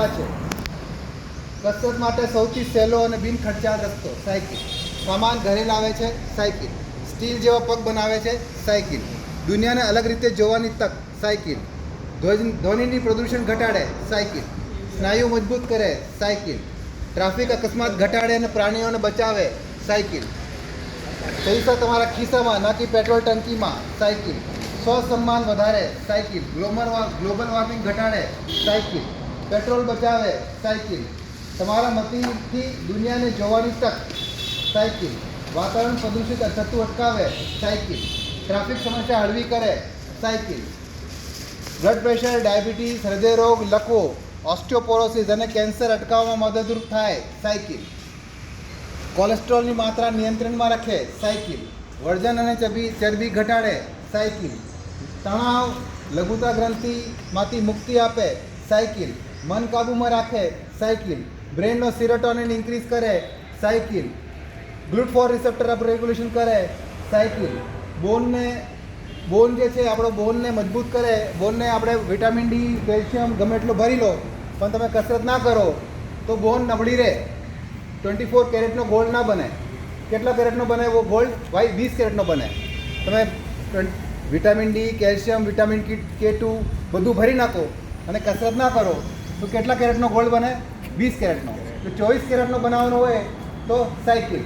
આ છે કસરત માટે સૌથી સહેલો અને બિન ખર્ચાળ રસ્તો સાયકલ. સામાન ઘરે લાવે છે સાયકલ. સ્ટીલ જેવા પગ બનાવે છે સાયકલ. દુનિયાને અલગ રીતે જોવાની તક સાયકલ. ધ્વનિની પ્રદૂષણ ઘટાડે સાયકલ. સ્નાયુ મજબૂત કરે સાયકલ. ટ્રાફિક અકસ્માત ઘટાડે અને પ્રાણીઓને બચાવે સાયકલ. પૈસા તમારા ખિસ્સામાં નાખી પેટ્રોલ ટંકીમાં સાયકલ. સ્વસન્માન વધારે સાયકલ. ગ્લોબલ વોર્મિંગ ઘટાડે સાયકલ. પેટ્રોલ બચાવે સાયકલ. તમારા મતીથી દુનિયાને જોવાની તક સાયકલ. વાતાવરણ પ્રદૂષિત થતું અટકાવે સાયકલ. ટ્રાફિક સમસ્યા હળવી કરે સાયકલ. બ્લડ પ્રેશર, ડાયાબિટીસ, હૃદયરોગ, લકવો, ઓસ્ટિયોપોરોસિસ અને કેન્સર અટકાવવામાં મદદરૂપ થાય સાયકલ. કોલેસ્ટ્રોલની માત્રા નિયંત્રણમાં રાખે સાયકલ. વજન અને ચરબી ઘટાડે સાયકલ. તણાવ, લઘુતા ગ્રંથિમાંથી મુક્તિ આપે સાયકલ. મન કાબૂમાં રાખે સાયકલ. બ્રેનનો સિરોટોનિન ઇન્ક્રીઝ કરે cycle. GLUT four receptor upregulation કરે સાયકલ. બોન જે છે આપણો બોનને મજબૂત કરે. બોનને આપણે વિટામિન ડી, કેલ્શિયમ ગમે એટલું ભરી લો, પણ તમે કસરત ના કરો તો બોન નબળી રહે. 24 કેરેટનો ગોલ્ડ ના બને. કેટલા કેરેટનો બને वो ગોલ્ડ? ભાઈ 20 કેરેટનો બને. તમે vitamin D, calcium, vitamin K2 બધું ભરી નાખો અને કસરત ના કરો તો કેટલા કેરેટનો ગોલ્ડ બને? 20 કેરેટનો. તો 24 કેરેટનો બનાવવાનો હોય તો સાયકલ,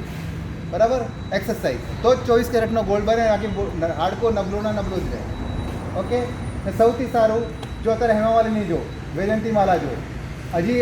બરાબર, એક્સરસાઇઝ, તો જ 24 કેરેટનો ગોલ્ડ બને. બાકી હાડકો નબળું જ રહે. ઓકે. ને સૌથી સારું જો અત્યારે હેમામાલિની જો, વૈજયંતી માલા જો, હજી